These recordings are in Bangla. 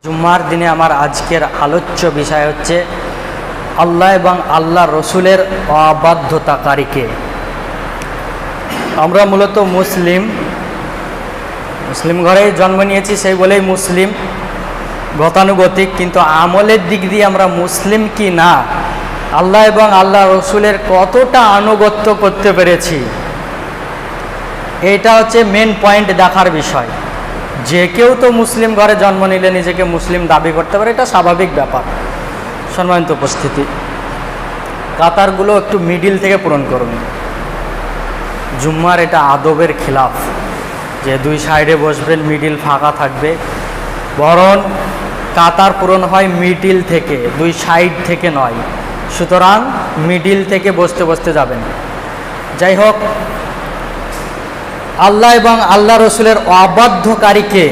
জুম্মার দিনে আমার আজকের আলোচ্য বিষয় হচ্ছে আল্লাহ এবং আল্লাহ রসুলের অবাধ্যতাকারীকে। আমরা মূলত মুসলিম ঘরেই জন্ম নিয়েছি, সেই বলেই মুসলিম গতানুগতিক, কিন্তু আমলের দিক দিয়ে আমরা মুসলিম কি না, আল্লাহ এবং আল্লাহ রসুলের কতটা আনুগত্য করতে পেরেছি, এটা হচ্ছে মেন পয়েন্ট দেখার বিষয়। যে কেউ তো মুসলিম ঘরে জন্ম নিলে নিজেকে মুসলিম দাবি করতে পারে, এটা স্বাভাবিক ব্যাপার। সম্মানিত উপস্থিতি, কাতারগুলো একটু মিডিল থেকে পূরণ করুন। জুম্মার এটা আদবের খিলাফ যে দুই সাইডে বসবেন, মিডিল ফাঁকা থাকবে, বরং কাতার পূরণ হয় মিডিল থেকে, দুই সাইড থেকে নয়। সুতরাং মিডিল থেকে বসতে বসতে যাবেন। যাই হোক, আল্লাহ এবং আল্লাহ রসুলের অবাধ্যকারীকে,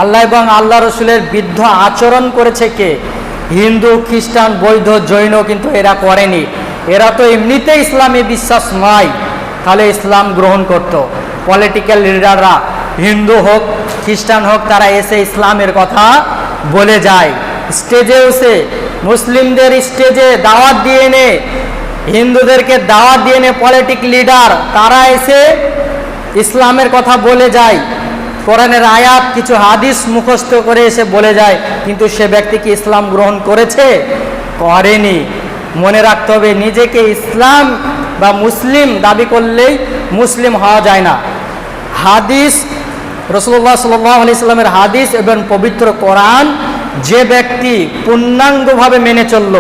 আল্লাহ এবং আল্লাহ রসুলের বিরুদ্ধ আচরণ করেছে কে? হিন্দু, খ্রিস্টান, বৌদ্ধ, জৈন কিন্তু এরা করেনি। এরা তো এমনিতে ইসলামে বিশ্বাস নয়, তাহলে ইসলাম গ্রহণ করত। পলিটিক্যাল লিডাররা হিন্দু হোক খ্রিস্টান হোক, তারা এসে ইসলামের কথা বলে যায়। স্টেজে এসে মুসলিমদের স্টেজে দাওয়াত দিয়ে নে, হিন্দুদেরকে দাওয়াত দিয়ে নে পলিটিক্যাল লিডার, তারা এসে ইসলামের কথা বলে যায়। কোরআনের আয়াত কিছু হাদিস মুখস্থ করে এসে বলে যায়, কিন্তু সে ব্যক্তি কি ইসলাম গ্রহণ করেছে? করেনি। মনে রাখতে হবে, নিজেকে ইসলাম বা মুসলিম দাবি করলেই মুসলিম হওয়া যায় না। হাদিস, রাসূলুল্লাহ সাল্লাল্লাহু আলাইহি সাল্লামের হাদিস এবং পবিত্র কোরআন যে ব্যক্তি পূর্ণাঙ্গভাবে মেনে চলল,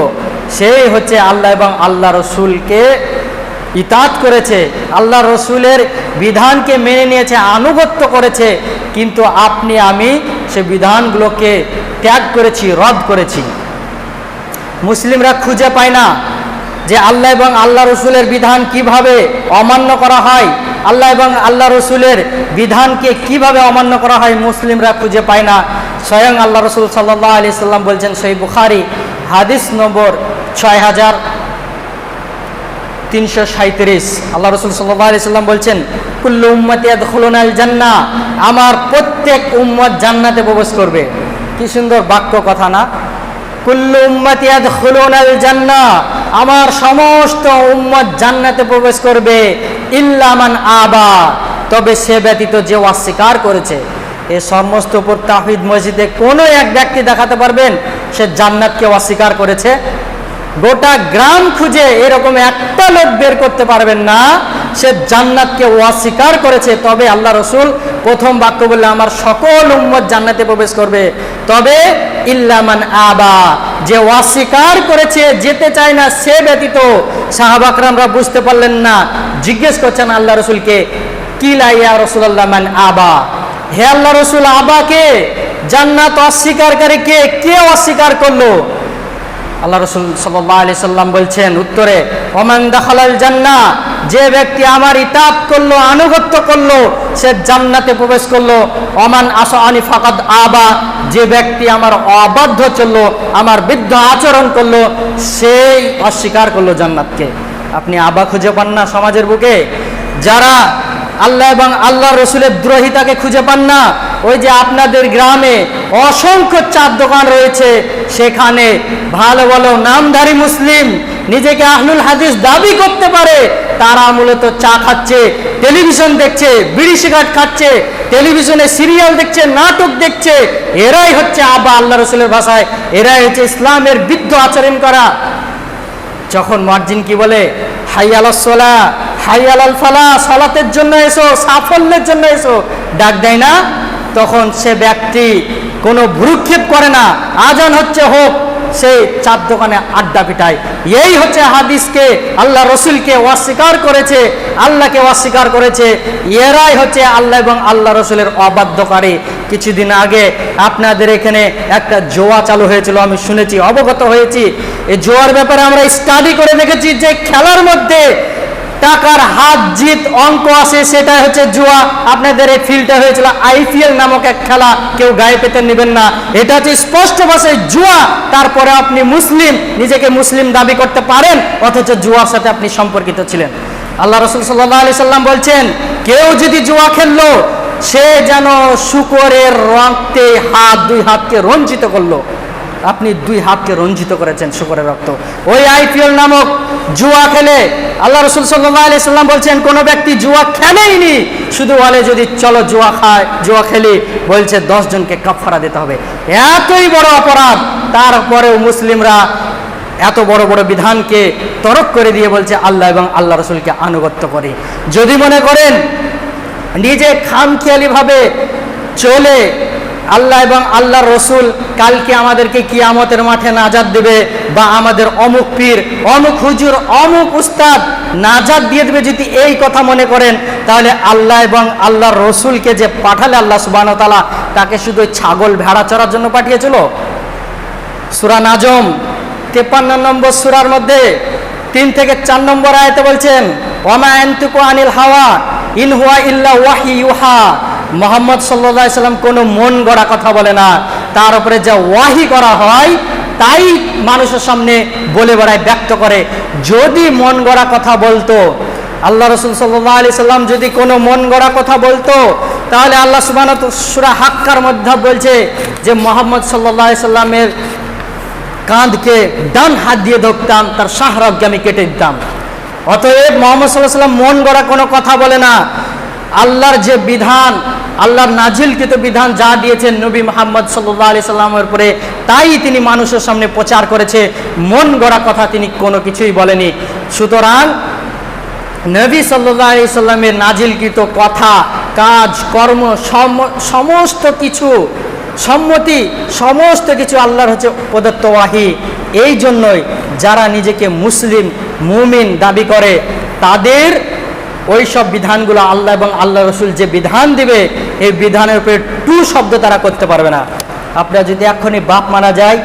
সেই হচ্ছে আল্লাহ এবং আল্লাহ রসুলকে ইতাত করেছে, আল্লাহ রসুলের বিধানকে মেনে নিয়েছে, আনুগত্য করেছে। কিন্তু আপনি আমি সে বিধানগুলোকে ত্যাগ করেছি, রদ করেছি। মুসলিমরা খুঁজে পায় না যে আল্লাহ এবং আল্লাহ রসুলের বিধান কিভাবে অমান্য করা হয়, আল্লাহ এবং আল্লাহ রসুলের বিধানকে কিভাবে অমান্য করা হয়, মুসলিমরা খুঁজে পায় না। স্বয়ং আল্লাহ রসুল সাল্লাল্লাহু আলাইহি সাল্লাম বলছেন, সহিহ বুখারী হাদিস নম্বর 6337, আল্লাহ রসুল সাল্লাল্লাহু আলাইহি সাল্লাম বলছেন, কুল্লু উম্মতি ইয়াদখুলুনাল জান্নাহ, আমার প্রত্যেক উম্মত জান্নাতে প্রবেশ করবে। কি সুন্দর বাক্য কথা না? কুল্লু উম্মতি ইয়াদখুলুনাল জান্নাহ, আমার সমস্ত উম্মত জান্নাতে প্রবেশ করবে, ইল্লা মান আবা, তবে সে ব্যতীত যে অস্বীকার করেছে। এ সমস্ত উপর তাওহীদ মসজিদে কোনো এক ব্যক্তি দেখাতে পারবেন সে জান্নাতকে অস্বীকার করেছে? গোটা গ্রাম খুঁজে এরকম একটা লোক বের করতে পারবেন না সে জান্নাতকে অস্বীকার করেছে। তবে আল্লাহ রসুল প্রথম বাক্য বললে, আমার সকল উম্মত জান্নাতে প্রবেশ করবে, তবে ইল্লা মান আবা, যে অস্বীকার করেছে, যেতে চায় না, সে ব্যতীত। সাহাবা کرامরা বুঝতে পারলেন না, জিজ্ঞেস করছেন আল্লাহ রসুলকে, কিলা ইয়া রাসূলুল্লাহ মান আবা, হে আল্লাহ রসুল, আবাকে, জান্নাত অস্বীকারী কে? কে অস্বীকার করলো? আল্লাহ রসুল সাল্লাল্লাহু আলাইহি সাল্লাম বলছেন উত্তরে, ওমান দাখালাল জান্নাহ, যে ব্যক্তি আমার ইতাত করলো, আনুগত্য করলো, সে জান্নাতে প্রবেশ করলো। ওমান আসানি ফাকাদ আবা, যে ব্যক্তি আমার অবাধ্য চললো, আমার বিরুদ্ধে আচরণ করলো, সেই অস্বীকার করলো জান্নাতকে। আপনি আবা খুঁজে পান না সমাজের বুকে? যারা আল্লাহ এবং আল্লাহ রসুলের দ্রোহিতাকে খুঁজে পান না, ওই যে আপনাদের গ্রামে অসংখ্য চার দোকান রয়েছে, সেখানে ভালো ভালো নামধারী মুসলিম নিজেকে আহলুল হাদিস দাবি করতে পারে, তারা মূলত চা খাচ্ছে, টেলিভিশন দেখছে, বিড়ি সিগারেট খাচ্ছে, টেলিভিশনে সিরিয়াল দেখছে, নাটক দেখছে। এরাই হচ্ছে আবা, আল্লাহ রসুলের ভাষায় এরাই হচ্ছে ইসলামের বিরুদ্ধে আচরণ করা। যখন মুয়াজ্জিন কি বলে, হাইয়া আলাস সালাহ, হাইয়া আলাল ফালাহ, সালাতের জন্য এসো, সাফল্যের জন্য এসো, ডাক দেয় না, তখন সে ব্যক্তি কোনো ভ্রুক্ষেপ করে না, আজান হচ্ছে হোক, সেই চার দোকানে আড্ডা পিটায়। এই হচ্ছে হাদিসকে, আল্লাহ রসুলকে অস্বীকার করেছে, আল্লাহকে অস্বীকার করেছে। এরাই হচ্ছে আল্লাহ এবং আল্লাহ রসুলের অবাধ্যকারী। কিছুদিন আগে আপনাদের এখানে একটা জোয়া চালু হয়েছিল, আমি শুনেছি, অবগত হয়েছি। এই জোয়ার ব্যাপারে আমরা স্টাডি করে দেখেছি যে খেলার মধ্যে টাকার হাত জিত অঙ্ক আসে, সেটা হচ্ছে জুয়া। আপনাদের এই ফিল্ডটা হয়েছিল IPL নামক এক খেলা, কেউ গায়ে পেতে নেবেন না, এটা হচ্ছে স্পষ্ট ভাষায় জুয়া। তারপরে আপনি মুসলিম, নিজেকে মুসলিম দাবি করতে পারেন, অথচ জুয়ার সাথে আপনি সম্পর্কিত ছিলেন। আল্লাহ রসুল সাল্লাল্লাহু আলাইহি সাল্লাম বলছেন, কেউ যদি জুয়া খেললো, সে যেন শূকরের রক্তে দুই হাতকে রঞ্জিত করলো। আপনি দুই হাতকে রঞ্জিত করেছেন শূকরের রক্ত। ওই IPL নামক জুয়া খেলে আল্লাহ রাসূল সাল্লাল্লাহু আলাইহি সাল্লাম বলছেন, কোন ব্যক্তি জুয়া খেলেইনি, শুধু বলে যদি চলো জুয়া খায়, জুয়া খেলি, বলছে 10 জনকে কাফারা দিতে হবে। এতই বড় অপরাধ, তারপরেও মুসলিমরা এত বড় বড় বিধানকে তরক করে দিয়ে বলছে আল্লাহ এবং আল্লাহ রাসূলকে আনুগত্য করে। যদি মনে করেন নিজে খামখেয়ালিভাবে চলে আল্লাহ এবং আল্লাহ রসুল কালকে আমাদেরকে কিয়ামতের মাঠে নাজাত দেবে, বা আমাদের অমুক পীর, অমুক হুজুর, অমুক উস্তাদ নাজাত দিয়ে দেবে, যদি এই কথা মনে করেন, তাহলে আল্লাহ এবং আল্লাহর রসুলকে যে পাঠালে আল্লাহ সুবহানাহু ওয়া তাআলা, তাকে শুধু ছাগল ভেড়া চড়ার জন্য পাঠিয়েছিল? সূরা নাজম 53 নম্বর সূরার মধ্যে 3 থেকে 4 নম্বর আয়াতে বলছেন, ওয়ামা ইয়ানতিকু আনিল হাওয়া ইন হুয়া ইল্লা ওয়াহী ইউহা। মুহাম্মদ সাল্লাল্লাহু আলাইহি সাল্লাম কোনো মন গড়া কথা বলে না, তার উপরে যা ওয়াহী করা হয় তাই মানুষের সামনে বলে বেড়ায়, ব্যক্ত করে। যদি মন গড়া কথা বলতো, আল্লাহ রাসূল সাল্লাল্লাহু আলাইহি সাল্লাম যদি কোনো মন গড়া কথা বলতো, তাহলে আল্লাহ সুবহানাহু ওয়া তাআলা সূরা হাক্কার মধ্যে বলছে যে মুহাম্মদ সাল্লাল্লাহু আলাইহি সাল্লামের কাঁধকে ডান হাত দিয়ে ধরতাম, তার শাহরগকে আমি কেটে দিতাম। অতএব মুহাম্মদ সাল্লাল্লাহু আলাইহি সাল্লাম মন গড়া কোনো কথা বলে না। আল্লাহর যে বিধান, আল্লাহর নাজিলকৃত বিধান যা দিয়েছেন নবী মুহাম্মদ সাল্লাল্লাহু আলাইহি সাল্লামের উপরে, তাই তিনি মানুষের সামনে প্রচার করেছে। মন গড়া কথা তিনি কোনো কিছুই বলেনি। সুতরাং নবী সাল্লাল্লাহু আলাইহি সাল্লামের নাজিলকৃত কথা, কাজ, কর্ম, সমস্ত কিছু, সম্মতি, সমস্ত কিছু আল্লাহর হচ্ছে প্রদত্ত ওয়াহী। এই জন্যই যারা নিজেকে মুসলিম মুমিন দাবি করে, তাদের ওই সব বিধানগুলো আল্লাহ এবং আল্লাহ রসুল যে বিধান দিবে, এই বিধানের উপরে টু শব্দ তারা করতে পারবে না। আপনার যদি এক্ষুনি বাপ মারা যায়,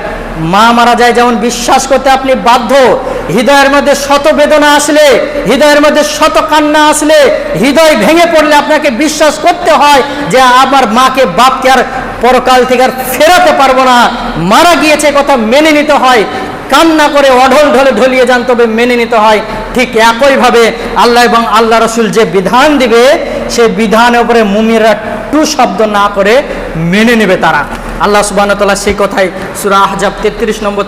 মা মারা যায়, যেমন বিশ্বাস করতে আপনি বাধ্য। হৃদয়ের মধ্যে শত বেদনা আসলে, হৃদয়ের মধ্যে শত কান্না আসলে, হৃদয় ভেঙে পড়লে আপনাকে বিশ্বাস করতে হয় যে আমার মাকে, বাপকে আর পরকাল থেকে আর ফেরাতে পারবো না, মারা গিয়েছে কথা মেনে নিতে হয়। কান্না করে অঢল ঢলে ঢলিয়ে যান, তবে মেনে নিতে হয়। ঠিক একইভাবে আল্লাহ এবং আল্লাহ রসুল যে বিধান দিবে, সেই বিধানের উপরে মুমিনরা টু শব্দ না করে মেনে নেবে তারা। আল্লাহ সুবহানাহু ওয়া তাআলা সেই কথাই সূরা আহজাব 33 নম্বর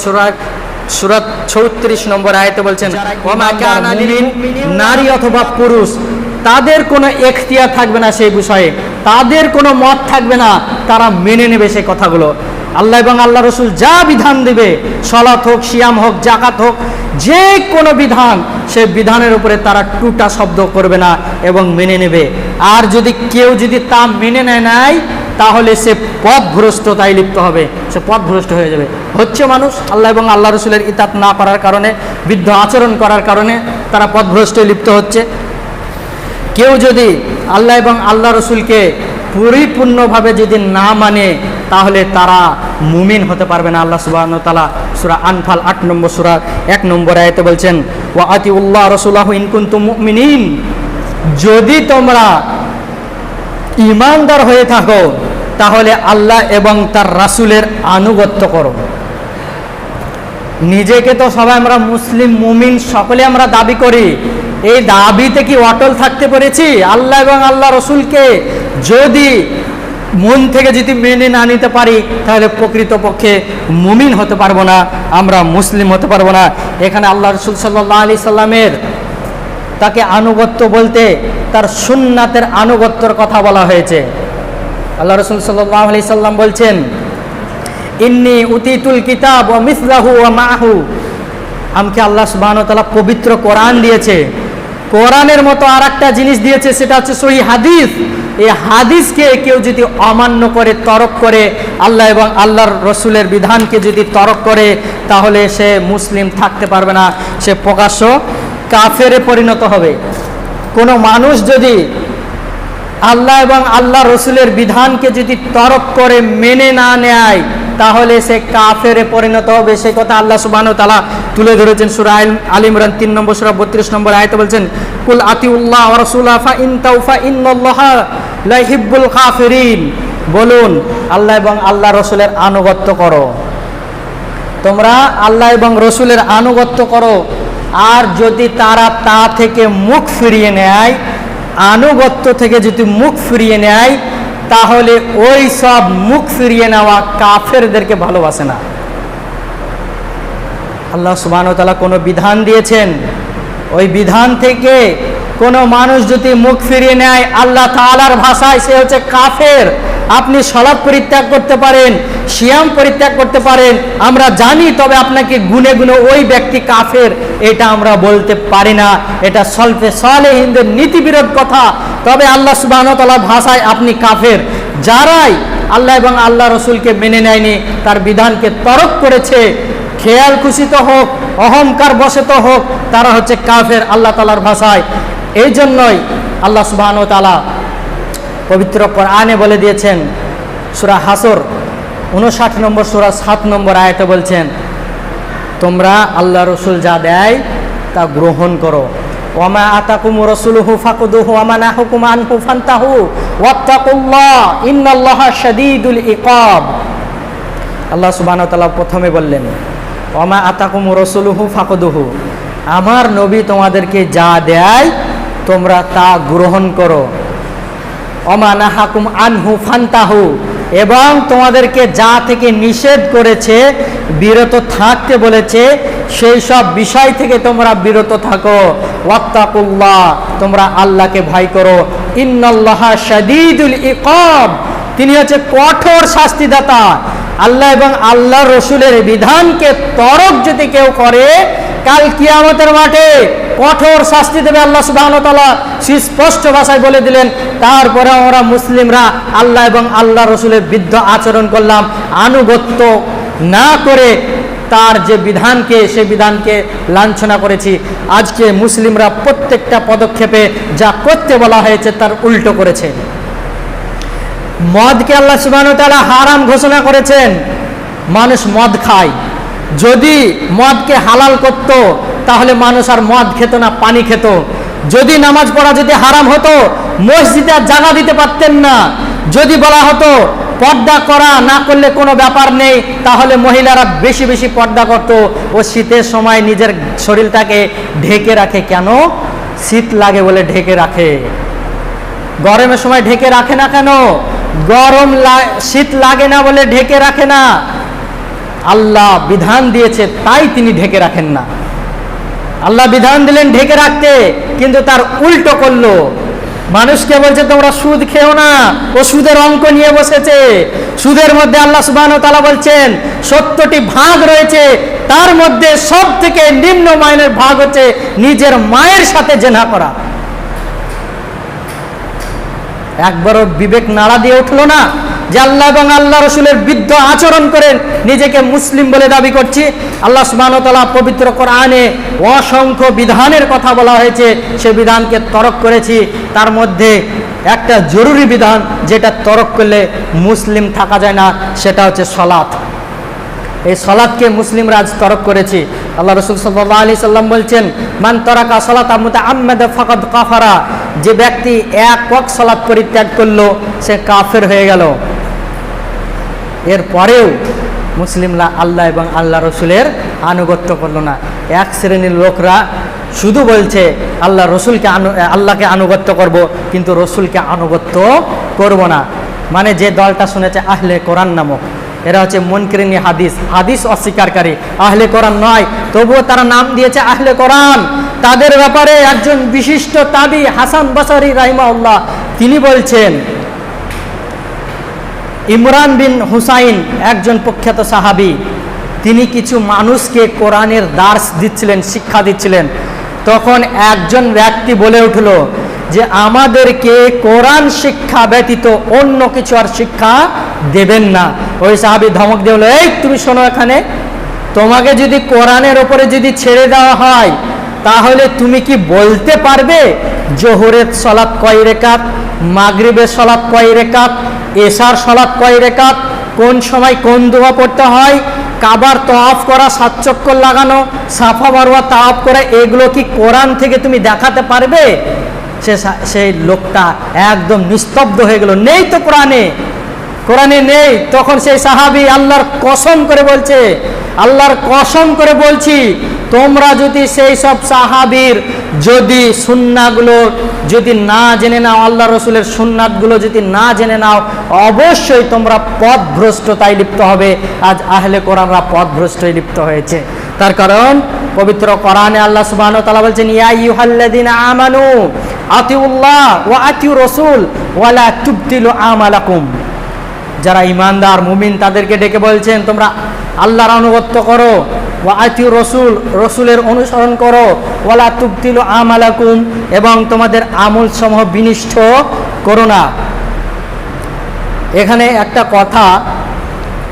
সূরা 36 নম্বর আয়াতে বলছেন, ওয়া কানা লিল মুমিনিন, নারী অথবা পুরুষ তাদের কোনো এখতিয়ার থাকবে না সেই বিষয়ে, তাদের কোনো মত থাকবে না, তারা মেনে নেবে সেই কথাগুলো। আল্লাহ এবং আল্লাহ রসুল যা বিধান দেবে, সালাত হোক, সিয়াম হোক, জাকাত হোক, যে কোনো বিধান, সেই বিধানের উপরে তারা টুটা শব্দ করবে না এবং মেনে নেবে। আর যদি কেউ যদি তা মেনে নেয়, তাহলে সে পথভ্রষ্টতায় লিপ্ত হবে, সে পথভ্রষ্ট হয়ে যাবে। হচ্ছে মানুষ আল্লাহ এবং আল্লাহ রসুলের ইতাত না করার কারণে, বিদ্ধ আচরণ করার কারণে তারা পথভ্রষ্টে লিপ্ত হচ্ছে। কেউ যদি আল্লাহ এবং আল্লাহ রসুলকে পরিপূর্ণভাবে যদি না মানে, তাহলে তারা মুমিন হতে পারবে না। আল্লাহ সুবহানাহু ওয়া তাআলা সূরা আনফাল 8 নম্বর সূরা 1 নম্বর আয়াতে বলছেন, ওয়া আতিউল্লাহ রাসূলাহু ইন কুনতুম মুমিনিন, যদি তোমরা ঈমানদার হয়ে থাকো, তাহলে আল্লাহ এবং তার রাসূলের আনুগত্য করো। নিজেকে তো সবাই আমরা মুসলিম মুমিন সকলে আমরা দাবি করি, এই দাবিতে কি অটল থাকতে পেরেছি? আল্লাহ এবং আল্লাহ রসুলকে যদি মন থেকে যদি মেনে না নিতে পারি, তাহলে প্রকৃতপক্ষে মুমিন হতে পারবো না, আমরা মুসলিম হতে পারবো না। এখানে আল্লাহ রসুল সাল্লাল্লাহু আলাইহি সাল্লামের তাকে আনুগত্য বলতে তার সুন্নাতের আনুগত্যর কথা বলা হয়েছে। আল্লাহ রসুল সাল্লাল্লাহু আলাইহি সাল্লাম বলছেন, ইন্নী উতিতুল কিতাব ওয়া মিসলাহু ওয়া মাহু, আমাকে আল্লাহ সুবহানাহু ওয়া তাআলা পবিত্র কোরআন দিয়েছে, কোরআনের মতো আর একটা জিনিস দিয়েছে, সেটা হচ্ছে সহিহ হাদিস। এই হাদিসকে কেউ যদি অমান্য করে, তরক করে, আল্লাহ এবং আল্লাহর রসুলের বিধানকে যদি তরক করে, তাহলে সে মুসলিম থাকতে পারবে না, সে প্রকাশ্য কাফেরে পরিণত হবে। কোনো মানুষ যদি আল্লাহ এবং আল্লাহ রসুলের বিধানকে যদি তরক করে মেনে না নেয়, তাহলে সে কাফেরে পরিণত হবে। সেই কথা আল্লাহ সুবহানাহু ওয়া তাআলা তুলে ধরেছেন সূরা আলে ইমরান 3 নম্বর সূরা 32 নম্বর আয়াতে বলছেন, কুল আতিউল্লাহ ওয়া রাসূলাহু ফা ইন তাওফা ইন্নাল্লাহা লা ইউহিব্বুল কাফিরিন, বলুন আল্লাহ এবং আল্লাহ রসুলের আনুগত্য করো, তোমরা আল্লাহ এবং রসুলের আনুগত্য করো। আর যদি তারা তা থেকে মুখ ফিরিয়ে নেয়, আনুগত্য থেকে যদি মুখ ফিরিয়ে নেয়, তাহলে ওই সব মুখ ফিরিয়ে নেওয়া কাফেরদেরকে ভালোবাসে না। আল্লাহ সুবহানাহু ওয়া তাআলা কোনো বিধান দিয়েছেন, ওই বিধান থেকে কোনো মানুষ যদি মুখ ফিরিয়ে নেয়, আল্লাহ তাআলার ভাষায় সে হচ্ছে কাফের। আপনি সালাত পরিত্যাগ করতে পারেন, সিয়াম পরিত্যাগ করতে পারেন, আমরা জানি, তবে আপনাকে গুনে গুনে ওই ব্যক্তি কাফের এটা আমরা বলতে পারি না। এটা সলফে সালেহিনদের নীতিবিরোধ কথা। তবে আল্লাহ সুবহানাহু ওয়া তাআলার ভাষায় আপনি কাফের। যারাই আল্লাহ এবং আল্লাহ রসুলকে মেনে নেয়নি, তার বিধানকে তরক করেছে, খেয়াল খুশিত হোক, অহংকার বশত হোক, তারা হচ্ছে কাফের আল্লাহ তাআলার ভাষায়। এই জন্যই আল্লাহ সুবহানাহু ওয়া তাআলা পবিত্র কোরআনে বলে দিয়েছেন, সূরা হাসর 59 নম্বর সূরা 7 নম্বর আয়াতে বলছেন, তোমরা আল্লাহ রসুল যা দেয় তা গ্রহণ করো। ওয়ামা আতাকুমুর রাসূলুহু ফাকুদুহু ওয়া মা নাহাকুম আনহু ফান্তাহু ওয়াত্তাকুল্লাহ ইন্নাল্লাহা শাদীদুল ইকাব। আল্লাহ সুবহানাহু ওয়া তাআলা প্রথমে বললেন, ওয়ামা আতাকুমুর রাসূলুহু ফাকুদুহু, আমার নবী তোমাদেরকে যা দেয় তোমরা তা গ্রহণ করো। ওমা নাহাকুম আনহু ফান্তাহু, এবং তোমাদেরকে যা থেকে নিষেধ করেছে, বিরত থাকতে বলেছে, সেই সব বিষয় থেকে তোমরা বিরত থাকো। ওয়াত্তাকুল্লাহ, তোমরা আল্লাহকে ভয় করো। ইন্নাল্লাহা শাদীদুল ইকাব, তিনি হচ্ছে কঠোর শাস্তিদাতা। আল্লাহ এবং আল্লাহ রসুলের বিধানকে তরক যদি কেউ করে, কাল কিয়ামতের মাঠে কঠোর শাস্তি দেবে আল্লাহ সুবহানাহু ওয়া তাআলা সুস্পষ্ট ভাষায় বলে দিলেন। তারপরে আমরা মুসলিমরা আল্লাহ এবং আল্লাহ রসুলের বিরুদ্ধ আচরণ করলাম, আনুগত্য না করে তার যে বিধানকে, সে বিধানকে লাঞ্ছনা করেছি। আজকে মুসলিমরা প্রত্যেকটা পদক্ষেপে যা করতে বলা হয়েছে তার উল্টো করেছে। মদকে আল্লাহ সুবহানাহু ওয়া তাআলা হারাম ঘোষণা করেছেন, মানুষ মদ খায়। যদি মদকে হালাল করত তাহলে মানুষ আর মদ খেত না, পানি খেত। যদি নামাজ পড়া যদি হারাম হতো, মসজিদে আর জায়গা দিতে পারতেন না। যদি বলা হতো পর্দা করা না করলে কোনো ব্যাপার নেই, তাহলে মহিলারা বেশি বেশি পর্দা করত। ও শীতের সময় নিজের শরীরটাকে ঢেকে রাখে, কেন? শীত লাগে বলে ঢেকে রাখে। গরমের সময় ঢেকে রাখে না কেন? শীত লাগে না বলে ঢেকে রাখে না। আল্লাহ বিধান দিয়েছে তাই তিনি ঢেকে রাখেন না। আল্লাহ বিধান দিলেন ঢেকে রাখতে, কিন্তু তার উল্টো করলো। মানুষকে বলছে তোমরা সুদ খেও না, ও সুদের অঙ্ক নিয়ে বসেছে। সুদের মধ্যে আল্লাহ সুবহানাহু ওয়া তাআলা বলছেন 70টি ভাগ রয়েছে, তার মধ্যে সব থেকে নিম্ন মাইনের ভাগ হচ্ছে নিজের মায়ের সাথে জেনা করা। একবারও বিবেক নাড়া দিয়ে উঠলো না যে আল্লাহ এবং আল্লাহ রসুলের বিরুদ্ধে আচরণ করেন নিজেকে মুসলিম বলে দাবি করছি। আল্লাহ সুবহানাহু ওয়া তাআলা পবিত্র কোরআনে অসংখ্য বিধানের কথা বলা হয়েছে, সে বিধানকে তরক করেছি। তার মধ্যে একটা জরুরি বিধান যেটা তরক করলে মুসলিম থাকা যায় না, সেটা হচ্ছে সালাত। এই সালাতকে মুসলিমরা আজ তরক করেছি। আল্লাহ রাসূল সাল্লাল্লাহু আলাইহি সাল্লাম বলছেন, মান তারাকা সালাতা মুতাআম্মাদান ফাকাদ কাফারা, যে ব্যক্তি এক ওয়াক্ত সালাত পরিত্যাগ করলো সে কাফের হয়ে গেল। এরপরেও মুসলিমরা আল্লাহ এবং আল্লাহ রসুলের আনুগত্য করলো না। এক শ্রেণীর লোকরা শুধু বলছে আল্লাহ রসুলকে আল্লাহকে আনুগত্য করব, কিন্তু রসুলকে আনুগত্য করব না। মানে যে দলটা শুনেছে আহলে কোরআন নামক, এরা হচ্ছে মুনকিরিন হাদিস অস্বীকারী, আহলে কোরআন নয়, তবুও তারা নাম দিয়েছে আহলে কোরআন। তাদের ব্যাপারে একজন বিশিষ্ট তাবি হাসান বসরি রাহিমাহুল্লাহ তিনি বলছেন, ইমরান বিন হুসাইন একজন প্রখ্যাত সাহাবী, তিনি কিছু মানুষকে কোরআনের দার্স দিচ্ছিলেন, শিক্ষা দিচ্ছিলেন। তখন একজন ব্যক্তি বলে উঠল যে আমাদেরকে কোরআন শিক্ষা ব্যতীত অন্য কিছু আর শিক্ষা দেবেন না। ওই সাহাবী ধমক দিয়ে বলল, এই তুমি শোনো, এখানে তোমাকে যদি কোরআনের ওপরে যদি ছেড়ে দেওয়া হয়, তাহলে তুমি কি বলতে পারবে জোহরের সালাত কয় রাকাত, মাগরিবের সালাত কয় রাকাত, এশার সালাত কয় রাকাত, কোন সময় কোন দোয়া পড়তে হয়, কাবার তাওয়াফ করা, 7 চক্কর লাগানো, সাফা মারওয়া তাওয়াফ করা, এগুলো কি কোরআন থেকে তুমি দেখাতে পারবে? সেই লোকটা একদম নিস্তব্ধ হয়ে গেল, নেই তো কোরআনে নেই। তখন সেই সাহাবী আল্লাহর কসম করে বলছে, আল্লাহর কসম করে বলছি তোমরা যদি সেই সব সাহাবীর যদি সুন্নাহগুলো যদি না জেনে নাও, আল্লাহ রসুলের সুন্নাতগুলো যদি না জেনে নাও, অবশ্যই তোমরা পথভ্রষ্টতায় লিপ্ত হবে। আজ আহলে কোরআনরা পথভ্রষ্টতায় লিপ্ত হয়েছে। তার কারণ পবিত্র কোরআনে আল্লাহ সুবহানাহু ওয়া তাআলা বলছেন, ইয়া আইয়ুহাল্লাযীনা আমানু আতিউল্লাহ ওয়া আতিউর রাসূল ওয়া লা তুবতিলু আমালাকুম। যারা ঈমানদার মুমিন তাদেরকে ডেকে বলছেন, তোমরা আল্লাহর আনুগত্য করো, ওয়া আতিউর রাসূল, রাসূলের অনুসরণ করো, ওয়া লা তুবতিলু আমালাকুম, এবং তোমাদের আমল সমূহ বিনষ্ট করো না। এখানে একটা কথা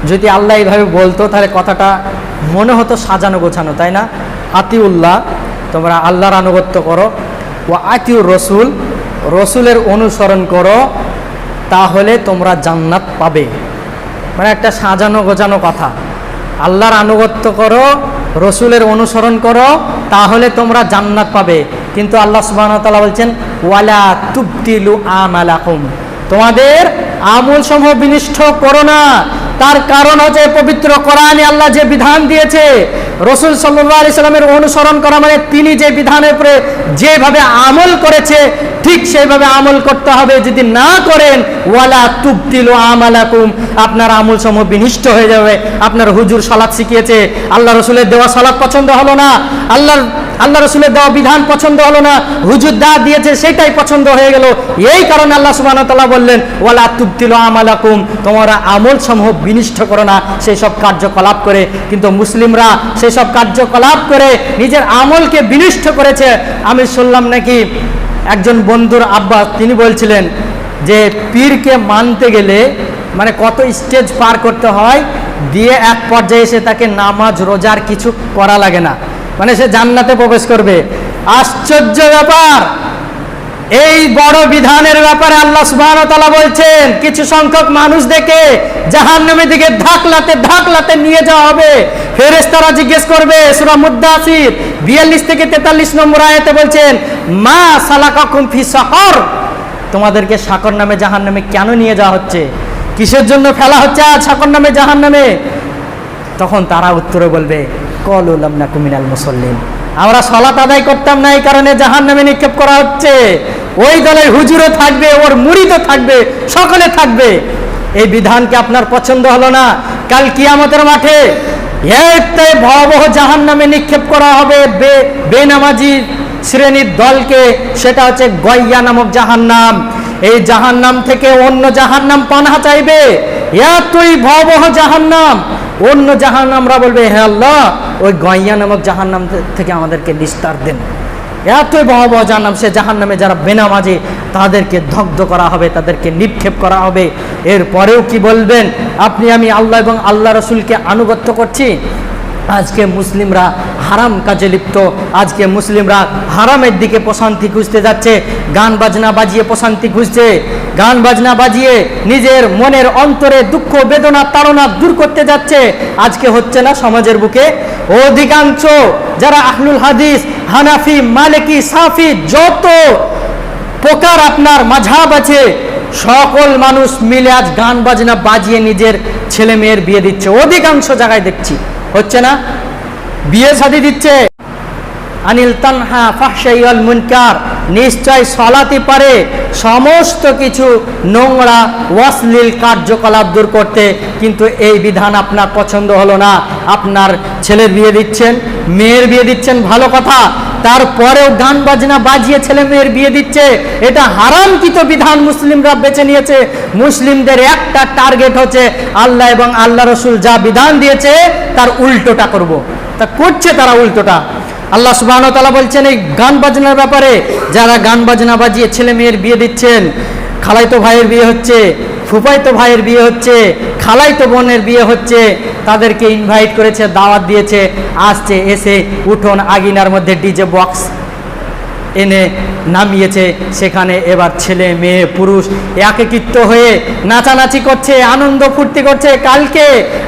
যদি আল্লাহ এইভাবে বলতো তাহলে কথাটা মনে হতো সাজানো গোছানো, তাই না? আতিউল্লাহ, তোমরা আল্লাহর আনুগত্য করো, ওয়া আতিউর রসুল, রসুলের অনুসরণ করো, তাহলে তোমরা জান্নাত পাবে। মানে একটা সাজানো গোছানো কথা। আল্লাহর আনুগত্য করো, রসুলের অনুসরণ করো, তাহলে তোমরা জান্নাত পাবে। কিন্তু আল্লাহ সুবহানাহু ওয়া তাআলা বলছেন, ওয়ালা তুবতিলু আমালাকুম, তোমাদের আমল সমূহ বিনষ্ট করো না। তার কারণ হচ্ছে পবিত্র কোরআনে আল্লাহ যে বিধান দিয়েছে, রাসূল সাল্লাল্লাহু আলাইহি সাল্লামের অনুসরণ করা মানে তিনি যে বিধানের উপরে যেভাবে আমল করেছে ঠিক সেইভাবে আমল করতে হবে। যদি না করেন, ওয়ালা তুবতিলু আমালাকুম, আপনার আমল সমূহ বিনষ্ট হয়ে যাবে। আপনার হুজুর সালাত শিখিয়েছে, আল্লাহ রসুলের দেওয়া সালাত পছন্দ হলো না, আল্লাহ রসুলের দেওয়া বিধান পছন্দ হলো না, হুজুর দা দিয়েছে সেটাই পছন্দ হয়ে গেল। এই কারণে আল্লাহ সুবহানাহু ওয়া তাআলা বললেন, ওয়ালা তুবতিলু আমালাকুম, তোমরা আমল সমূহ বিনষ্ট করো না সেই সব কার্যকলাপ করে। কিন্তু মুসলিমরা সেই সব কার্যকলাপ করে নিজের আমলকে বিনষ্ট করেছে। আমি শুনলাম নাকি একজন বন্ধুর আব্বা তিনি বলছিলেন যে পীরকে মানতে গেলে মানে কত স্টেজ পার করতে হয়, দিয়ে এক পর্যায়ে এসে তাকে নামাজ রোজার কিছু করা লাগে না, মানে সে জান্নাতে প্রবেশ করবে। আশ্চর্য ব্যাপার। এই বড় বিধানের ব্যাপারে আল্লাহ সুবহানাহু ওয়া তাআলা বলছেন, কিছু সংখ্যক মানুষ দেখে জাহান্নামের দিকে ধাকলাতে ধাকলাতে নিয়ে যাওয়া হবে। ফেরেশতারা জিজ্ঞেস করবে, সূরা মুদ্দাসির 42 থেকে 43 নম্বর আয়াতে বলছেন, মা সালাকাকুম ফি সাকর, তোমাদেরকে সাকর নামে জাহান্নামে কেন নিয়ে যাওয়া হচ্ছে, কিসের জন্য ফেলা হচ্ছে আজ সাকর নামে জাহান্নামে? তখন তারা উত্তরে বলবে, ক্বালু লাম নাকু মিনাল মুসাল্লিন, আমরা সালাত আদায় করতাম না, এই কারণে জাহান্নামে নিক্ষেপ করা হচ্ছে। ওই দলের হুজুরও থাকবে, ওর মুরিদও থাকবে, সকলে থাকবে। এই বিধানকে আপনার পছন্দ হলো না, কাল কিয়ামতের মাঠে একটাই ভয়াবহ জাহান্নামে নিক্ষেপ করা হবে বেনামাজি শ্রেণীর দলকে। সেটা হচ্ছে গয়্যা নামক জাহান্নাম। এই জাহান্নাম থেকে অন্য জাহান্নাম পানাহা চাইবে, এতই ভয়াবহ জাহান্নাম। অন্য জাহান্নামরা বলবে, হে আল্লাহ, ওই গয়্যা নামক জাহান্নাম থেকে আমাদেরকে নিস্তার দেন। এতই ভয়াবহ জাহান্নাম। সে জাহান্নামে যারা বেনামাজি তাদেরকে দগ্ধ করা হবে, তাদেরকে নিক্ষেপ করা হবে। এরপরেও কি বলবেন, আপনি আমি আল্লাহ এবং আল্লাহ রসুলকে আনুগত্য করছি। আজকে মুসলিমরা হারাম কাজে লিপ্ত, আজকে মুসলিমরা হারামের দিকে প্রশান্তি খুঁজতে যাচ্ছে, গান বাজনা বাজিয়ে প্রশান্তি খুঁজছে, গান বাজনা বাজিয়ে নিজের মনের অন্তরে দুঃখ বেদনা তাড়না দূর করতে যাচ্ছে। আজকে হচ্ছে না সমাজের বুকে অধিকাংশ যারা আহলুল হাদিস, হানাফি, মালিকি, সাফি, যত প্রকার আপনার মাযহাব আছে, সকল মানুষ মিলে আজ গান বাজনা বাজিয়ে নিজের ছেলে মেয়ের বিয়ে দিচ্ছে। অধিকাংশ জায়গায় দেখছি, হচ্ছে না? বিয়ে শাদী দিচ্ছে। আনিল তানহা ফাহশাই ওয়াল মুনকার, নিশ্চয় সালাতই পারে সমস্ত কিছু নোংরা অশ্লীল কার্যকলাপ দূর করতে। কিন্তু এই বিধান আপনার পছন্দ হলো না, আপনার ছেলের বিয়ে দিচ্ছেন, মেয়ের বিয়ে দিচ্ছেন, ভালো কথা, তারপরেও গান বাজনা বাজিয়ে ছেলে মেয়ের বিয়ে দিচ্ছে। এটা হারামকৃত বিধান মুসলিমরা বেছে নিয়েছে। মুসলিমদের একটা টার্গেট হচ্ছে আল্লাহ এবং আল্লাহ রসুল যা বিধান দিয়েছে তার উল্টোটা করব। তা করছে তারা উল্টোটা। আল্লাহ সুবহানাহু ওয়া তাআলা বলছেন এই গান বাজনার ব্যাপারে, যারা গান বাজনা বাজিয়ে ছেলে মেয়ের বিয়ে দিচ্ছেন, খালাইতো ভাইয়ের বিয়ে হচ্ছে, ফুফাইতো ভাইয়ের বিয়ে হচ্ছে, খালাইতো বোনের বিয়ে হচ্ছে, তাদেরকে ইনভাইট করেছে, দাওয়াত দিয়েছে, আসছে, এসে উঠোন আগিনার মধ্যে ডিজে বক্স এনে নামিয়েছে। সেখানে এবার ছেলে মেয়ে পুরুষ একীকৃত হয়ে নাচানাচি করছে, আনন্দ ফুর্তি করছে। কালকে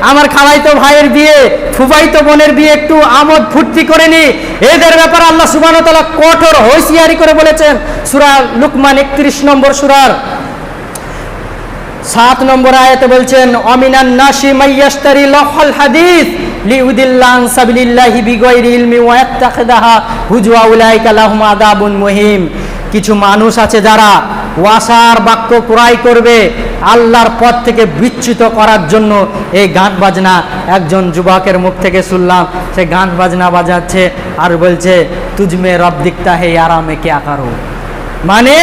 আমার খালাইতো ভাইয়ের বিয়ে, ফুফাইতো বোনের বিয়ে, একটু আমোদ ফুর্তি করে নি। এদের ব্যাপারে আল্লাহ সুবহানাহু ওয়া তাআলা কঠোর হুঁশিয়ারি করে বলেছেন। সূরা লুকমান 31 নম্বর সূরার 7 নম্বর আয়াতে বলছেন, অমিনান নাসি মাইয়াশতারি লাহল হাদিস লিউদিল্লা আন সাবিলিল্লাহি বিগাইরি ইলমি ওয়া ইয়াত্তাখিদাহা হুজওয়া উলাইকা লাহুম আযাবুন মুহিম। কিছু মানুষ আছে যারা ওয়াসার বাক্য ক্রয় করবে আল্লাহর পথ থেকে বিচ্যুত করার জন্য এই গান বাজনা। একজন যুবকের মুখ থেকে শুনলাম, সে গান বাজনা বাজাচ্ছে আর বলছে তুজমে রব দিখতা হে আরামে ক্যা করো, মানে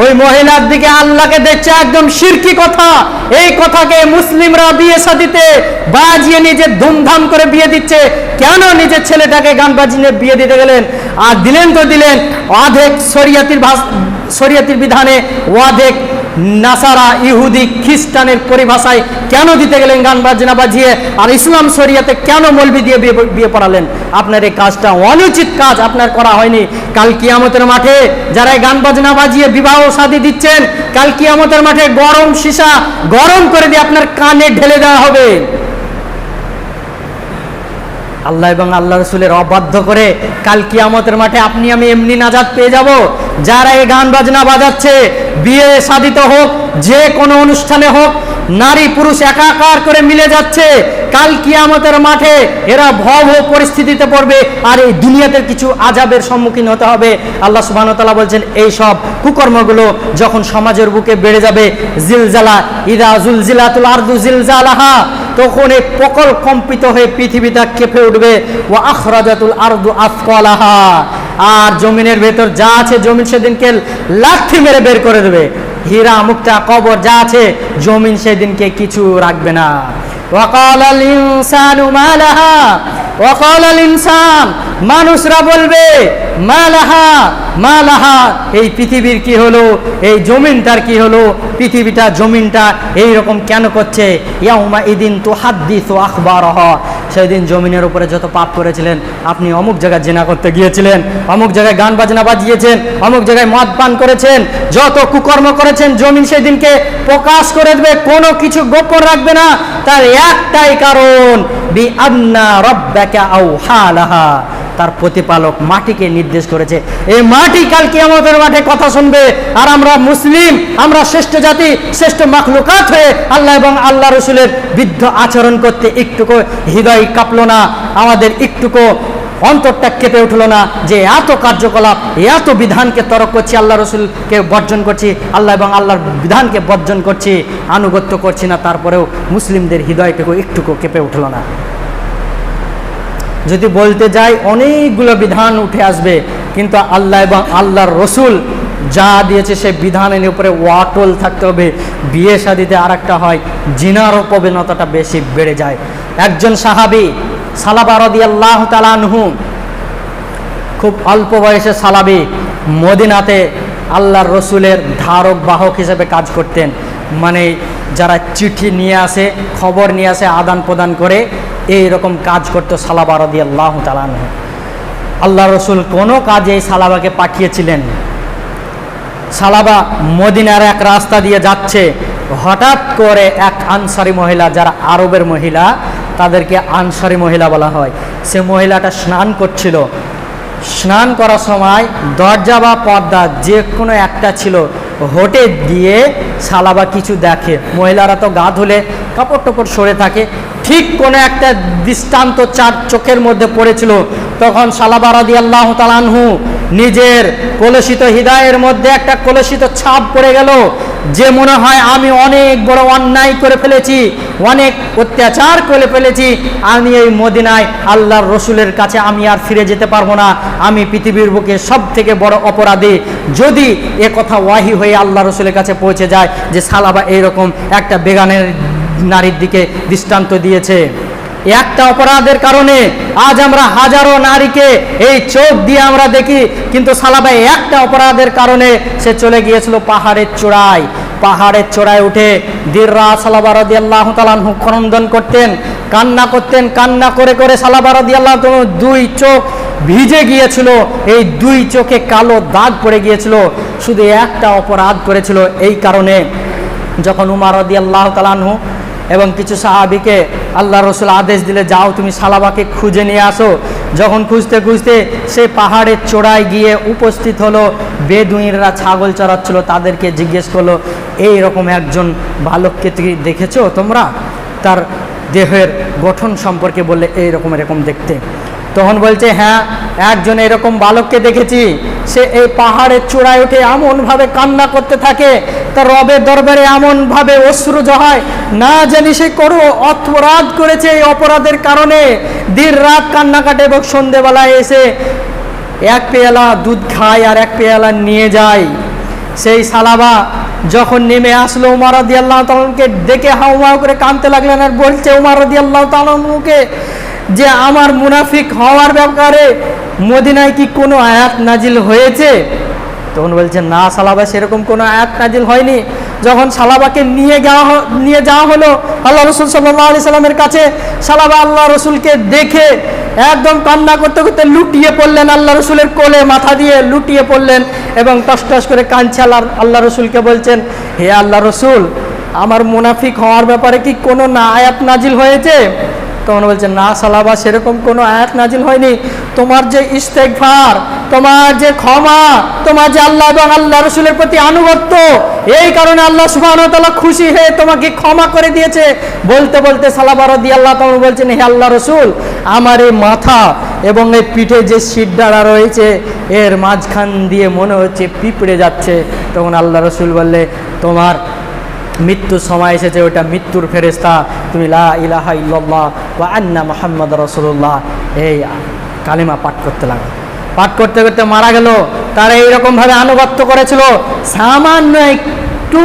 ওই মহিলার দিকে আল্লাহকে দেখছে, একদম শিরকি কথা। এই কথাকে মুসলিমরা বিয়ে শাদীতে বাজিয়ে নিজে ধুমধাম করে বিয়ে দিচ্ছে। কেন নিজের ছেলেটাকে গান বাজিয়ে বিয়ে দিতে গেলেন? আর দিলেন তো দিলেন অর্ধেক শরিয়াতির বিধানে, অর্ধেক নাসারা ইহুদি খ্রিস্টানের পরিভাষায় কেন দিতে গেলেন গান বাজনা বাজিয়ে? আর ইসলাম শরিয়াতে কেন মৌলবি দিয়ে বিয়ে পড়ালেন? আপনার এই কাজটা অনুচিত কাজ, আপনার করা হয়নি। কাল কিয়ামতের মাঠে যারা গান বাজনা বাজিয়ে বিবাহ শাদী দিচ্ছেন, কাল কিয়ামতের মাঠে গরম সীসা গরম করে দিয়ে আপনার কানে ঢেলে দেওয়া হবে। আল্লাহ এবং আল্লাহ রসুলের অবাধ্য করে কাল কিয়ামতের মাঠে আপনি আমি এমনি নাজাত পেয়ে যাব। যারা এই গান বাজনা বাজাচ্ছে, বিয়ে শাদিত হোক, যে কোনো অনুষ্ঠানে হোক, নারী পুরুষ একাকার করে মিলে যাচ্ছে, কাল কিয়ামতের মাঠে এরা ভয়াবহ পরিস্থিতিতে পড়বে আর এই দুনিয়াতে কিছু আযাবের সম্মুখীন হতে হবে। আল্লাহ সুবহানাহু ওয়া তাআলা বলছেন এই সব কুকর্মগুলো যখন সমাজের বুকে বেড়ে যাবে, জিলজালা ইদা জুলজিলাতুল আরদু জিলজালাহা, তখন এই প্রকল কম্পিত হয়ে পৃথিবীটা কেঁপে উঠবে। ওয়া আখরাজাতুল আরদু আসফালাহা, আর জমিনের ভেতর যা আছে জমিন সেদিনকে লাথি মেরে বের করে দেবে। হীরা মুক্তা কবর যা আছে জমিন সেদিনকে কিছু রাখবে না। ওয়াকালাল ইনসানু মা লাহা, ওয়াকালাল ইনসান, মানুষরা বলবে মালাহা মালাহা, এই পৃথিবীর কি হলো, এই জমিনটার কি হলো, পৃথিবীটা জমিনটা এই রকম কেন করছে? ইয়াউমা ইদিন তুহাদ্দিসু আখবারাহা, সেদিন জমিনের উপরে যত পাপ করেছিলেন, আপনি অমুক জায়গায় জিনা করতে গিয়েছিলেন, অমুক জায়গায় গান বাজনা বাজিয়েছেন, অমুক জায়গায় মদ পান করেছেন, যত কুকর্ম করেছেন জমিন সেদিনকে প্রকাশ করে দেবে, কোনো কিছু গোপন রাখবে না। তার একটাই কারণ, বিআন্না রাব্বাকা আওহা লাহা, তার প্রতিপালক মাটিকে নির্দেশ করেছে। এই মাটি কাল কিয়ামতের মাঠে কথা শুনবে। আর আমরা মুসলিম, আমরা শ্রেষ্ঠ জাতি, শ্রেষ্ঠ মাখলুকাত হয়ে আল্লাহ এবং আল্লাহ রসুলের বিরুদ্ধ আচরণ করতে একটুকু হৃদয় কাঁপলো না, আমাদের একটুকু অন্তরটা কেঁপে উঠলো না যে এত কার্যকলাপ, এত বিধানকে তরক করছি, আল্লাহ রসুলকে বর্জন করছি, আল্লাহ এবং আল্লাহর বিধানকে বর্জন করছি, আনুগত্য করছি না, তারপরেও মুসলিমদের হৃদয়টুকু একটুকু কেঁপে উঠলো না। যদি বলতে যাই অনেকগুলো বিধান উঠে আসবে, কিন্তু আল্লাহ এবং আল্লাহর রসুল যা দিয়েছে সেই বিধানের উপরে ওয়াটল থাকতে হবে। বিয়ে শাদীতে আর একটা হয়, জিনারও প্রবণতাটা বেশি বেড়ে যায়। একজন সাহাবী সালাবা রাদিয়াল্লাহু তাআলা আনহু, খুব অল্প বয়সে সালাবী, মদিনাতে আল্লাহর রসুলের ধারক বাহক হিসেবে কাজ করতেন। মানে যারা চিঠি নিয়ে আসে, খবর নিয়ে আসে, আদান প্রদান করে, এই রকম কাজ করতো সালাবা রাদিয়াল্লাহু তাআলা আনহু। আল্লাহ রসুল কোনো কাজে এই সালাবাকে পাঠিয়েছিলেন। সালাবা মদিনার এক রাস্তা দিয়ে যাচ্ছে, হঠাৎ করে এক আনসারি মহিলা, যারা আরবের মহিলা তাদেরকে আনসারি মহিলা বলা হয়, সে মহিলাটা স্নান করছিল। স্নান করার সময় দরজা বা পর্দা যে কোনো একটা ছিল, হটে দিয়ে সালাবা কিছু দেখে। মহিলারা তো গা ধুলে কাপড় টাপড় সরে থাকে, ঠিক কোনো একটা দৃষ্টান্ত চার চোখের মধ্যে পড়েছিল। তখন সালাবা রাদিয়াল্লাহু তাআলা আনহু নিজের কলুষিত হৃদয়ের মধ্যে একটা কলুষিত ছাপ পড়ে গেল, যে মনে হয় আমি অনেক বড় অন্যায় করে ফেলেছি, অনেক অত্যাচার করে ফেলেছি, আমি এই মদিনায় আল্লাহর রসুলের কাছে আমি আর ফিরে যেতে পারবো না, আমি পৃথিবীর বুকে সব থেকে বড় অপরাধী। যদি এ কথা ওয়াহি হয়ে আল্লাহ রসুলের কাছে পৌঁছে যায় যে সালাবা এইরকম একটা বেগানের নারীর দিকে দৃষ্টান্ত দিয়েছে, একটা অপরাধের কারণে আজ আমরা হাজারো নারীকে এই চোখ দিয়ে আমরা দেখি, কিন্তু সালাবা একটা অপরাধের কারণে সে চলে গিয়েছিল পাহাড়ের চূড়ায়। পাহাড়ের চূড়ায় উঠে দিররা সালাবা রাদিয়াল্লাহু তাআলা আনহু ক্রন্দন করতেন, কান্না করতেন। কান্না করে করে সালাবা রাদিয়াল্লাহু তাআলা দুই চোখ ভিজে গিয়েছিল, এই দুই চোখে কালো দাগ পড়ে গিয়েছিল, শুধু একটা অপরাধ করেছিল। এই কারণে যখন উমর রাদিয়াল্লাহু তাআলা আনহু এবং কিছু সাহাবীকে আল্লাহ রসুল আদেশ দিলে, যাও তুমি সালাবাকে খুঁজে নিয়ে আসো। যখন খুঁজতে খুঁজতে সে পাহাড়ের চূড়ায় গিয়ে উপস্থিত হলো, বেদুইনরা ছাগল চড়াচ্ছিল, তাদেরকে জিজ্ঞেস করলো, এই রকম একজন বালককে দেখেছো তোমরা? তার দেহের গঠন সম্পর্কে বললে এইরকম এরকম দেখতে। তখন বলছে, হ্যাঁ, একজন এরকম বালককে দেখেছি, সে এই পাহাড়ের চূড়ায় উঠে এমনভাবে কান্না করতে থাকে, তার রবের দরবারে এমনভাবে অশ্রু জহায়, না জানি সে কোনো অপরাধ করেছে, এই অপরাধের কারণে দিন রাত কান্না কাটে এবং সন্ধেবেলায় এসে এক পেয়ালা দুধ খায় আর এক পেয়ালা নিয়ে যায়। সেই সালাবা যখন নেমে আসলো, উমর রাদিয়াল্লাহু তাআলাকে দেখে হাউমাউ করে কাঁদতে লাগলেন আর বলছে উমর রাদিয়াল্লাহু তাআলাকে যে আমার মুনাফিক হওয়ার ব্যাপারে মদিনায় কি কোনো আয়াত নাজিল হয়েছে? তখন বলছে, না সালাবা, সেরকম কোনো আয়াত নাজিল হয়নি। যখন সালাবাকে নিয়ে যাওয়া হলো আল্লাহ রসুল সাল্লাল্লাহু আলাইহি সাল্লামের কাছে, সালাবা আল্লাহ রসুলকে দেখে একদম কান্না করতে করতে লুটিয়ে পড়লেন, আল্লাহ রসুলের কোলে মাথা দিয়ে লুটিয়ে পড়লেন এবং টস টস করে কাঁদছে। আল্লাহ রসুলকে বলছেন, হে আল্লাহ রসুল, আমার মুনাফিক হওয়ার ব্যাপারে কি কোনো আয়াত নাজিল হয়েছে? তখন বলছেন, না সালাবা, সেরকম কোনো আয়াত নাজিল হয়নি। তোমার যে ইস্তেগফার, তোমার যে ক্ষমা, তোমার যে আল্লাহ এবং আল্লাহ রসুলের প্রতি আনুগত্য, এই কারণে আল্লাহ সুবহানাহু ওয়া তাআলা খুশি হয়ে তোমাকে ক্ষমা করে দিয়েছে। বলতে বলতে সালাবা রাদিয়াল্লাহু তাআলা বলছেন, হে আল্লাহ রসুল, আমার এই মাথা এবং এই পিঠে যে শিরদাঁড়া রয়েছে এর মাঝখান দিয়ে মনে হচ্ছে পিঁপড়ে যাচ্ছে। তখন আল্লাহ রসুল বললে, তোমার মৃত্যুর সময় এসেছে, ওটা মৃত্যুর ফেরেশতা, তুমি লা ইলাহা ইল্লাল্লাহ ওয়া আন্না মুহাম্মাদুর রাসূলুল্লাহ এই কালিমা পাঠ করতে লাগলো। পাঠ করতে করতে মারা গেল। তারা এইরকমভাবে আনুগত্য করেছিল, সামান্য একটু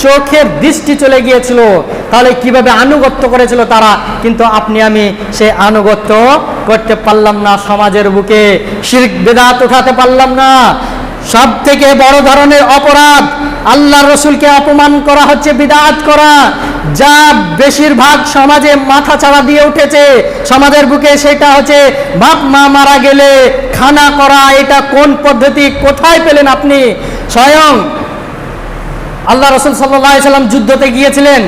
চোখের দৃষ্টি চলে গিয়েছিল, তাহলে কিভাবে আনুগত্য করেছিল তারা। কিন্তু আপনি আমি সে আনুগত্য করতে পারলাম না, সমাজের বুকে শিরক বিদআত উঠাতে পারলাম না। সব থেকে বড় ধরনের অপরাধ আল্লাহ রসুলকে অপমান করা হচ্ছে বিদআত করা, যা বেশিরভাগ সমাজে মাথা চাড়া দিয়ে উঠেছে সমাজের বুকে। সেটা হচ্ছে বাপ মা মারা গেলে খানা করা। এটা কোন পদ্ধতি, কোথায় পেলেন আপনি? স্বয়ং আল্লাহ রসুল সাল্লাল্লাহু আলাইহি সাল্লাম যুদ্ধতে গিয়েছিলেন।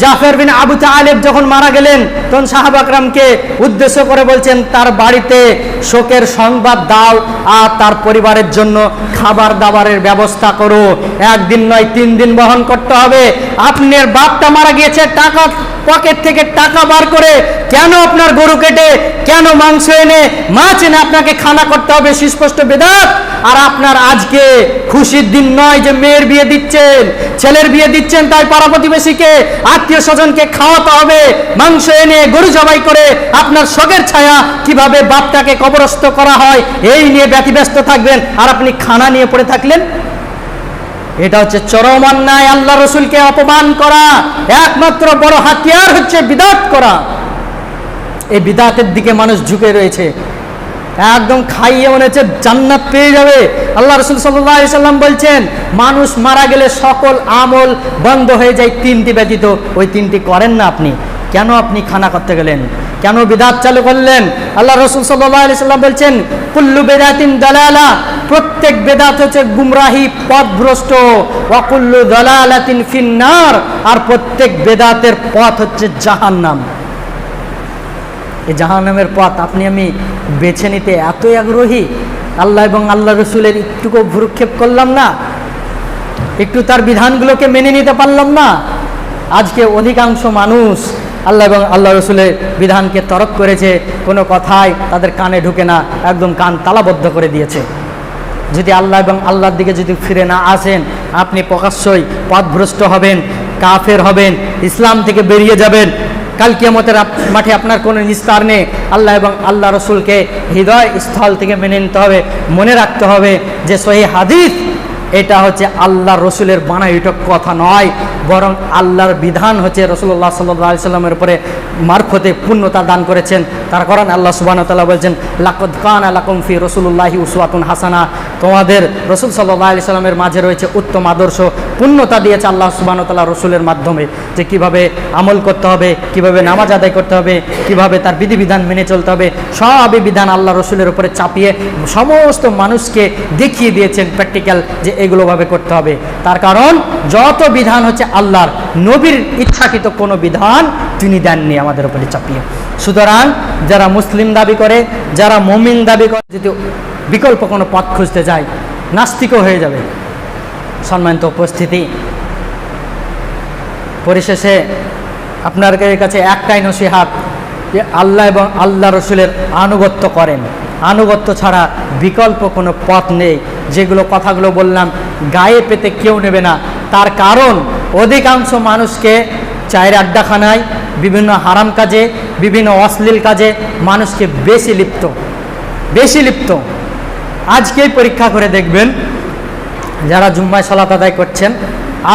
জাফর বিন আবু তালেব যখন মারা গেলেন, তখন সাহাবা একরামকে উদ্দেশ্য করে বলছেন, তার বাড়িতে শোকের সংবাদ দাও আর তার পরিবারের জন্য খাবার দাবারের ব্যবস্থা করো। একদিন নয়, 3 দিন বহন করতে হবে। আপনার বাপটা মারা গিয়েছে, টাকা পকেট থেকে টাকা বার করে কেন আপনার গরু কেটে, কেন মাংস এনে, মাছ এনে আপনাকে খানা করতে হবে? সুস্পষ্ট বিদআত। আর আপনার আজকে খুশির দিন নয় যে মেয়ের বিয়ে দিচ্ছেন, ছেলের বিয়ে দিচ্ছেন, তাই পাড়া প্রতিবেশীকে আত্মীয় স্বজনকে খাওয়াতে হবে, মাংস এনে গরু জবাই করে আপনার শোকের ছায়া কিভাবে বাপটাকে কবরস্থ করা হয় এই নিয়ে ব্যতিব্যস্ত থাকবেন, আর আপনি খানা নিয়ে পড়ে থাকলেন। এটা হচ্ছে চরম অন্যায়। আল্লাহ রসুলকে অপমান করা একমাত্র বড় হাতিয়ার হচ্ছে বিদআত করা। এই বিদআতের দিকে মানুষ ঝুঁকে রয়েছে, একদম খাইয়ে মনে হচ্ছে জান্নাত পেয়ে যাবে। আল্লাহ রসুল সাল্লাল্লাহু আলাইহি সাল্লাম বলছেন, মানুষ মারা গেলে সকল আমল বন্ধ হয়ে যায় 3টি ব্যতীত। ওই 3টি করেন না আপনি। কেন আপনি খানা করতে গেলেন? কেন বিদআত চালু করলেন? আল্লাহ রসুল সাল্লাল্লাহু আলাইহি সাল্লাম বলছেন, কুল্লু বিদআতিন দালালা, প্রত্যেক বিদআত হচ্ছে গুমরাহি, পথভ্রষ্ট। ওয়া কুল্লু দালালাতিন ফিন্নার, আর প্রত্যেক বিদআতের পথ হচ্ছে জাহান্নাম। এই জাহান্নামের পথ আপনি আমি বেছে নিতে এতই আগ্রহী, আল্লাহ এবং আল্লাহ রসুলের একটুকু ভ্রুক্ষেপ করলাম না, একটু তার বিধানগুলোকে মেনে নিতে পারলাম না। আজকে অধিকাংশ মানুষ আল্লাহ এবং আল্লাহ রসুলের বিধানকে তরক করেছে, কোনো কথাই তাদের কানে ঢুকে না, একদম কান তালাবদ্ধ করে দিয়েছে। যদি আল্লাহ এবং আল্লাহর দিকে যদি ফিরে না আসেন, আপনি প্রকাশ্যই পথভ্রষ্ট হবেন, কাফের হবেন, ইসলাম থেকে বেরিয়ে যাবেন। কাল কিয়ামতের মাঠে আপনার কোনো নিস্তার নেই। আল্লাহ এবং আল্লাহ রসুলকে হৃদয় স্থল থেকে মেনে নিতে হবে। মনে রাখতে হবে যে সহিহ হাদিস এটা হচ্ছে আল্লাহ রসুলের বানাইট কথা নয়, বরং আল্লাহর বিধান হচ্ছে রাসূলুল্লাহ সাল্লাল্লাহু আলাইহি সাল্লামের উপরে মারফতে পূর্ণতা দান করেছেন। তার কারণ আল্লাহ সুবহানাহু ওয়া তাআলা বলছেন, লাকাদ কানা লাকুম ফি রাসূলিল্লাহি উসওয়াতুন হাসানা, তোমাদের রাসূল সাল্লাল্লাহু আলাইহি সাল্লামের মাঝে রয়েছে উত্তম আদর্শ। পূর্ণতা দিয়েছে আল্লাহ সুবহানাহু ওয়া তাআলা রসুলের মাধ্যমে, যে কিভাবে আমল করতে হবে, কিভাবে নামাজ আদায় করতে হবে, কিভাবে তার বিধিবিধান মেনে চলতে হবে, সবই বিধান আল্লাহ রসুলের উপরে চাপিয়ে সমস্ত মানুষকে দেখিয়ে দিয়েছেন প্র্যাকটিক্যাল, যে এগুলোভাবে করতে হবে। তার কারণ যত বিধান হচ্ছে আল্লাহর, নবীর ইচ্ছাকৃত কোনো বিধান তিনি দেননি আমাদের উপরে চাপিয়ে। সুতরাং যারা মুসলিম দাবি করে, যারা মুমিন দাবি করে, যদি বিকল্প কোনো পথ খুঁজতে যায়, নাস্তিকও হয়ে যাবে। সম্মানিত উপস্থিতি, পরিশেষে আপনার কাছে একটাই নসিহাত যে আল্লাহ এবং আল্লাহ রসুলের আনুগত্য করেন। আনুগত্য ছাড়া বিকল্প কোনো পথ নেই। যেগুলো কথাগুলো বললাম গায়ে পেতে কেউ নেবে না। তার কারণ অধিকাংশ মানুষকে চায়ের আড্ডাখানায়, বিভিন্ন হারাম কাজে, বিভিন্ন অশ্লীল কাজে মানুষকে বেশি লিপ্ত। আজকেই পরীক্ষা করে দেখবেন, যারা জুম্মায় সালাত আদায় করছেন,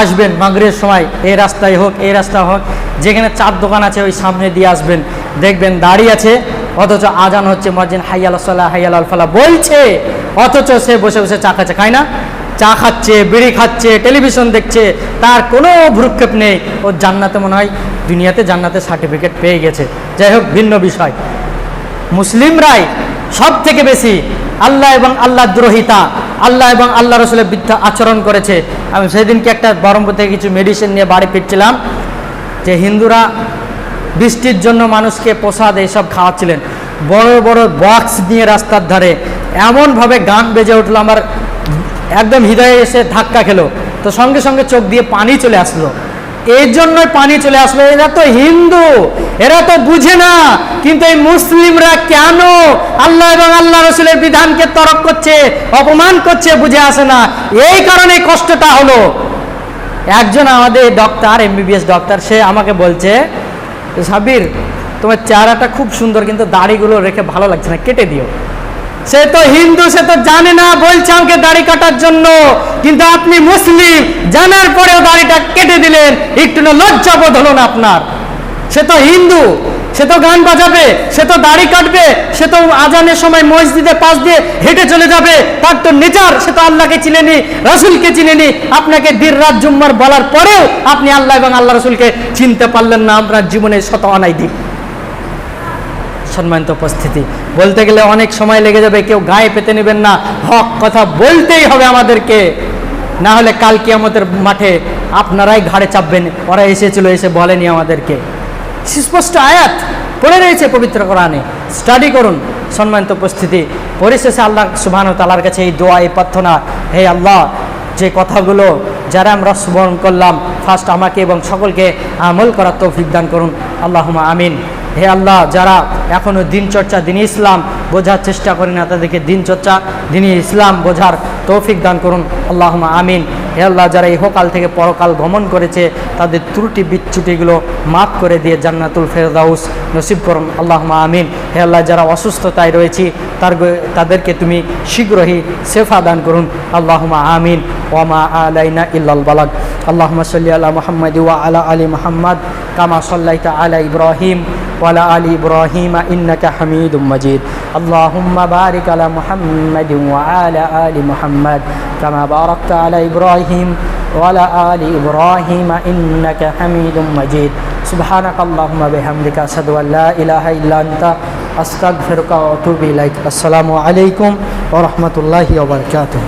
আসবেন মাগরিবের সময়, এই রাস্তায় হোক এই রাস্তা হোক, যেখানে চার দোকান আছে ওই সামনে দিয়ে আসবেন, দেখবেন দাঁড়িয়ে আছে, অথচ আজান হচ্ছে, মুয়াজ্জিন হাইয়াল সালাহ হাইয়াল আল ফালাহ বলছে, অথচ সে বসে বসে চা খাচ্ছে। খায় না? চা খাচ্ছে, বিড়ি খাচ্ছে, টেলিভিশন দেখছে, তার কোনো ভ্রুক্ষেপ নেই। ও জান্নাতে মনে হয় দুনিয়াতে জান্নাতের সার্টিফিকেট পেয়ে গেছে। যাই হোক, ভিন্ন বিষয়। মুসলিমরাই সব থেকে বেশি আল্লাহ এবং আল্লাহ দ্রোহিতা, আল্লাহ এবং আল্লাহ রসুলের বিরুদ্ধে আচরণ করেছে। আমি সেদিনকে একটা বহরমপুর থেকে কিছু মেডিসিন নিয়ে বাড়ি ফিরছিলাম, যে হিন্দুরা বৃষ্টির জন্য মানুষকে প্রসাদ এইসব খাওয়াচ্ছিলেন, বড় বড় বক্স নিয়ে রাস্তার ধারে, এমনভাবে গান বেজে উঠলো, আমার একদম হৃদয়ে এসে ধাক্কা খেলো। তো সঙ্গে সঙ্গে চোখ দিয়ে পানি চলে আসলো। এই জন্যই পানি চলে আসলো, এরা তো হিন্দু, এরা তো বুঝে না। কিন্তু এই মুসলিমরা কেন আল্লাহ এবং আল্লাহ রসুলের বিধানকে তরক করছে, অপমান করছে, বুঝে আসে না। এই কারণে কষ্টটা হলো। একজন আমাদের ডক্টর, MBBS ডক্টর, সে আমাকে বলছে, সাবির তোমার চেহারাটা খুব সুন্দর, কিন্তু দাড়িগুলো রেখে ভালো লাগছে না, কেটে দিও। সে তো হিন্দু, সে তো জানে না, বলছে আমাকে দাড়ি কাটার জন্য। কিন্তু আপনি মুসলিম, জানার পরেও দাড়িটা কেটে দিলেন, একটু না লজ্জা বোধ হলো না আপনার? সে তো হিন্দু, সে তো গান বাজাবে, সে তো দাড়ি কাটবে, সে তো আজানের সময় মসজিদে পাশ দিয়ে হেঁটে চলে যাবে। তার তো নেচার, সে তো আল্লাহকে চিনেনি, রসুলকে চিনেনি। আপনাকে দিন রাত জুম্মার বলার পরেও আপনি আল্লাহ এবং আল্লাহ রসুলকে চিনতে পারলেন না। আপনার জীবনে শত অনাইদিক। সম্মানিত উপস্থিতি, বলতে গেলে অনেক সময় লেগে যাবে, কেউ গায়ে পেতে নেবেন না। হক কথা বলতেই হবে আমাদেরকে, না হলে কাল কিয়ামতের মাঠে আপনারাই ঘাড়ে চাপবেন, ওরা এসেছিল, এসে বলেনি আমাদেরকে। সুস্পষ্ট আয়াত পড়ে রয়েছে পবিত্র কোরআনে, স্টাডি করুন। সম্মানিত উপস্থিতি, পরিশেষে আল্লাহ সুবহানাহু ওয়া তাআলার কাছে এই দোয়া, এই প্রার্থনা, হে আল্লাহ, যে কথাগুলো যারা আমরা স্মরণ করলাম, ফার্স্ট আমাকে এবং সকলকে আমল করার তৌফিক দান করুন। আল্লাহুম্মা আমিন। হে আল্লাহ, যারা এখনও দিনচর্চা, দিনী ইসলাম বোঝার চেষ্টা করি না, তাদেরকে দিনচর্চা, দিনী ইসলাম বোঝার তৌফিক দান করুন। আল্লাহুম্মা আমিন। হে আল্লাহ, যারা ইহকাল থেকে পরকাল গমন করেছে, তাদের ত্রুটি বিচ্যুটিগুলো মাফ করে দিয়ে জান্নাতুল ফেরদাউস নসিব করুন। আল্লাহুম্মা আমিন। হে আল্লাহ, যারা অসুস্থতায় রয়েছে, তাদেরকে তুমি শীঘ্রই শেফা দান করুন। আল্লাহুম্মা আমিন। ওয়ামা আলাইনা ইল্লাল বালাগ। আল্লাহুম্মা সাল্লি আলা মুহাম্মাদ ওয়া আলা আলি মুহাম্মাদ কামা সাল্লাইতা আলা ইব্রাহিম ওয়ালা আলি ইব্রাহিম ইন্নাকা হামিদুম মাজিদ। আল্লাহুম্মা বারিক আলা মুহাম্মাদ ওয়া আলা আলি মুহাম্মাদ কামা বারাকতা আলা ইব্রাহিম ওয়ালা আলি ইব্রাহিম ইন্নাকা হামিদুম মাজিদ। সুবহানাকাল্লাহুম্মা বিহামদিকা আশহাদু আল লা ইলাহা ইল্লা আনতা আস্তাগফিরুকা ওয়া আতুবু ইলাইক। আসসালামু আলাইকুম ওয়া রাহমাতুল্লাহি ওয়া বারাকাতুহু।